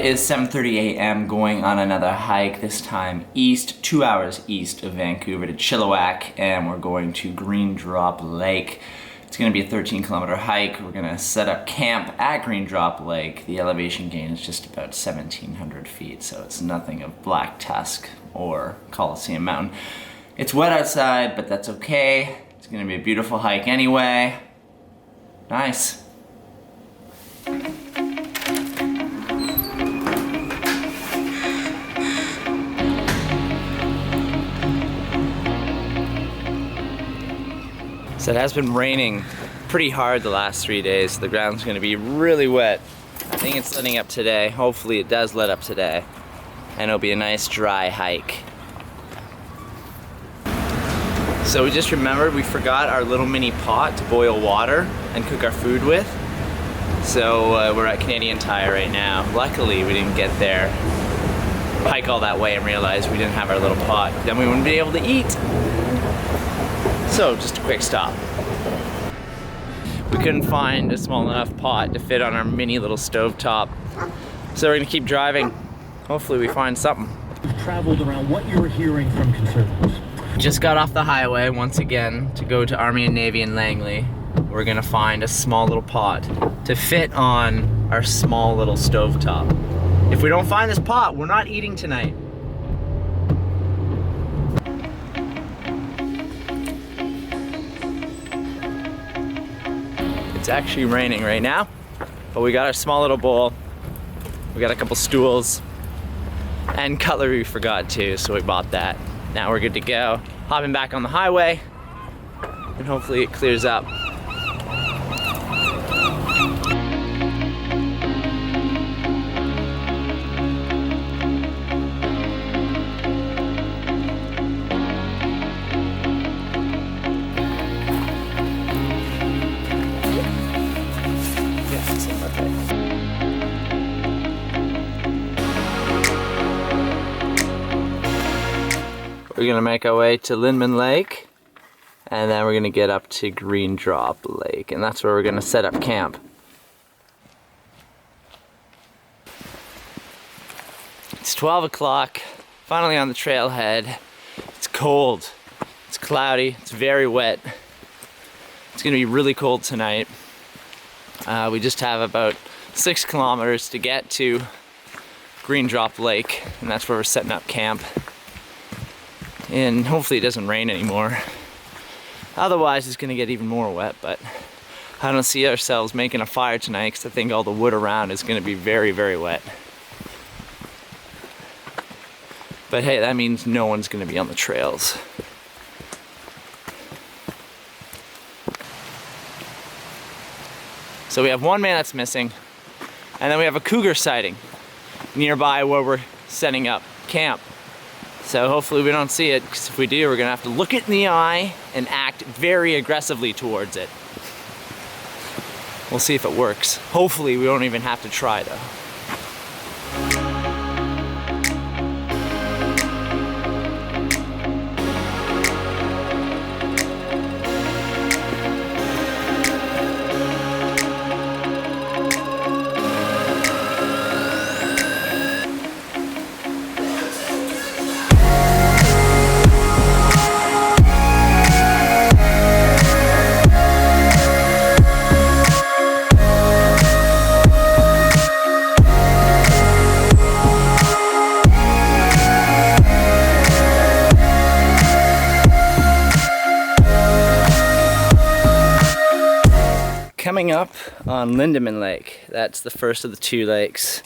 It is 7:30 a.m. going on another hike, this time east, 2 hours east of Vancouver to Chilliwack, and we're going to Greendrop Lake. It's going to be a 13-kilometer hike. We're going to set up camp at Greendrop Lake. The elevation gain is just about 1,700 feet, so it's nothing of Black Tusk or Coliseum Mountain. It's wet outside, but that's okay. It's going to be a beautiful hike anyway. Nice. So it has been raining pretty hard the last 3 days. The ground's going to be really wet. I think it's letting up today. Hopefully it does let up today. And it'll be a nice dry hike. So we just remembered we forgot our little mini pot to boil water and cook our food with. So we're at Canadian Tire right now. Luckily we didn't get there, hike all that way and realize we didn't have our little pot. Then we wouldn't be able to eat. So, just a quick stop. We couldn't find a small enough pot to fit on our mini little stovetop. So we're gonna keep driving. Hopefully we find something. Traveled around what you were hearing from conservatives. Just got off the highway once again to go to Army and Navy in Langley. We're gonna find a small little pot to fit on our small little stovetop. If we don't find this pot, we're not eating tonight. It's actually raining right now, but we got our small little bowl. We got a couple stools and cutlery we forgot too, so we bought that. Now we're good to go. Hopping back on the highway, and hopefully it clears up. We're gonna make our way to Lindeman Lake, and then we're gonna get up to Greendrop Lake, and that's where we're gonna set up camp. It's 12 o'clock, finally on the trailhead. It's cold, it's cloudy, it's very wet. It's gonna be really cold tonight. We just have about 6 kilometers to get to Greendrop Lake, and that's where we're setting up camp. And hopefully it doesn't rain anymore. Otherwise it's gonna get even more wet, but I don't see ourselves making a fire tonight because I think all the wood around is gonna be very, very wet. But hey, that means no one's gonna be on the trails. So we have one man that's missing, and then we have a cougar sighting nearby where we're setting up camp. So hopefully we don't see it, because if we do, we're gonna have to look it in the eye and act very aggressively towards it. We'll see if it works. Hopefully we don't even have to try though. Coming up on Lindeman Lake. That's the first of the 2 lakes.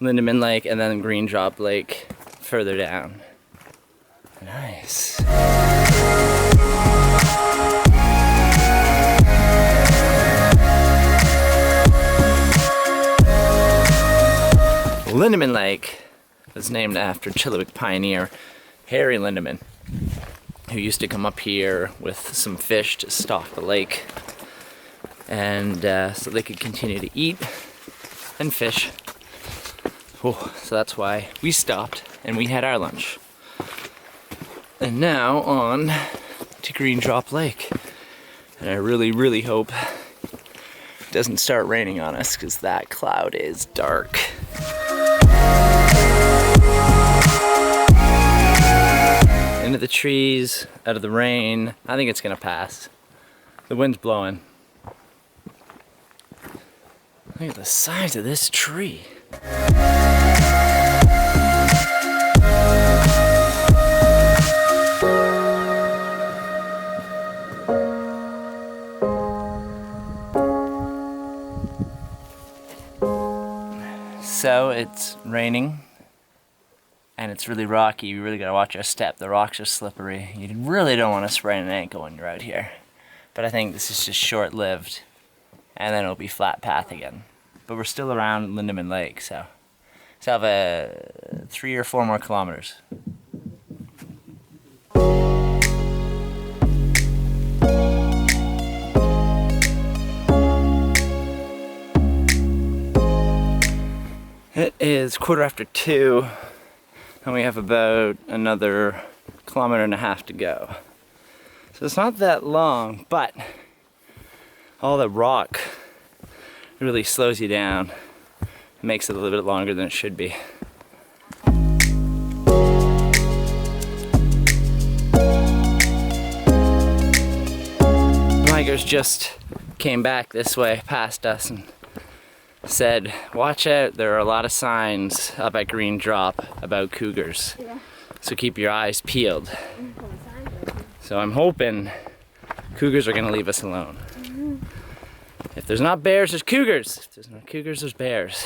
Lindeman Lake and then Greendrop Lake further down. Nice. Lindeman Lake was named after Chilliwack pioneer Harry Lindeman, who used to come up here with some fish to stock the lake. And so they could continue to eat and fish. Oh, so that's why we stopped and we had our lunch. And now on to Greendrop Lake. And I really, really hope it doesn't start raining on us, because that cloud is dark. into the trees, out of the rain. I think it's gonna pass. The wind's blowing. Look at the size of this tree. So it's raining and it's really rocky. You really gotta watch your step. The rocks are slippery. You really don't want to sprain an ankle when you're out here. But I think this is just short-lived and then it'll be flat path again. But we're still around Lindeman Lake, so have a 3 or 4 more kilometers. It is 2:15, and we have about another 1.5 kilometers to go. So it's not that long, but all the rock really slows you down. It makes it a little bit longer than it should be. Hikers just came back this way past us and said, watch out, there are a lot of signs up at Greendrop about cougars. Yeah. So keep your eyes peeled. So I'm hoping cougars are gonna leave us alone. If there's not bears, there's cougars. If there's not cougars, there's bears.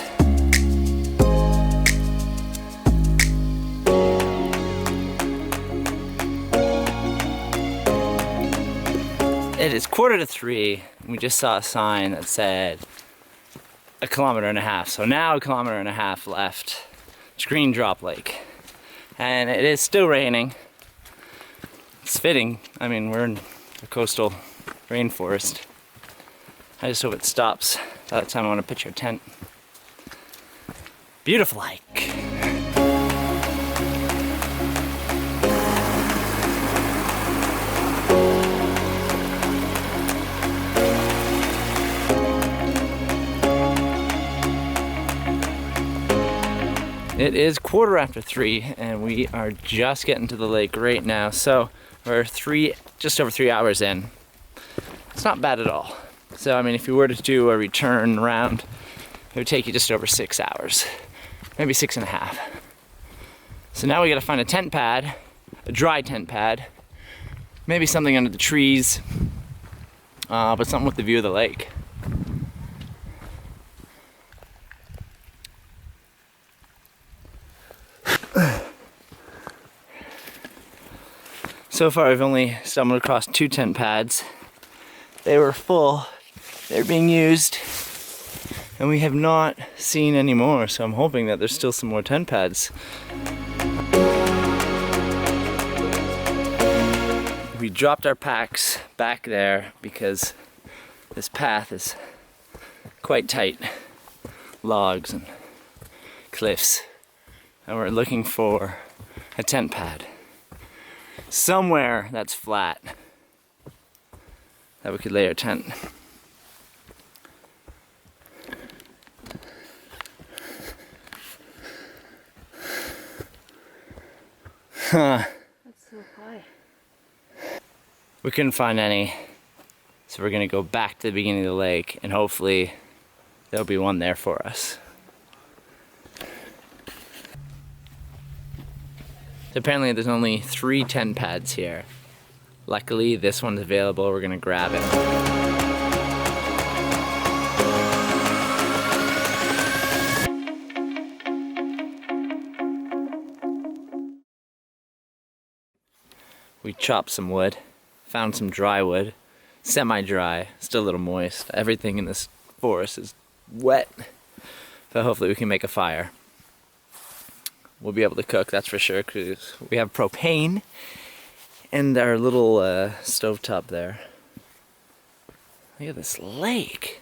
It is 2:45. We just saw a sign that said 1.5 kilometers. So now 1.5 kilometers left. It's Greendrop Lake. And it is still raining. It's fitting. I mean, we're in the coastal rainforest. I just hope it stops. By the time I want to pitch our tent. Beautiful hike. It is 3:15 and we are just getting to the lake right now. So we're just over 3 hours in. It's not bad at all. So I mean, if you were to do a return round, it would take you just over 6 hours, maybe 6.5. So now we gotta find a tent pad, a dry tent pad, maybe something under the trees, but something with the view of the lake. So far I've only stumbled across 2 tent pads. They were full, they're being used, and we have not seen any more, so I'm hoping that there's still some more tent pads. We dropped our packs back there because this path is quite tight. Logs and cliffs. And we're looking for a tent pad. Somewhere that's flat that we could lay our tent. Huh. That's so high. We couldn't find any, so we're gonna go back to the beginning of the lake and hopefully there'll be one there for us. Apparently there's only 3 tent pads here. Luckily this one's available, we're gonna grab it. We chopped some wood, found some dry wood, semi-dry, still a little moist. Everything in this forest is wet, but hopefully we can make a fire. We'll be able to cook, that's for sure, because we have propane and our little stovetop there. Look at this lake.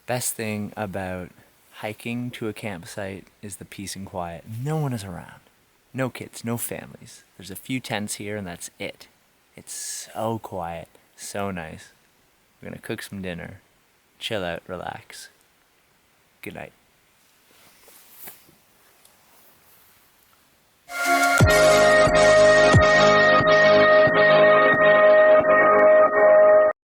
Best thing about hiking to a campsite is the peace and quiet. No one is around. No kids, no families. There's a few tents here and that's it. It's so quiet, so nice. We're gonna cook some dinner, chill out, relax. Good night.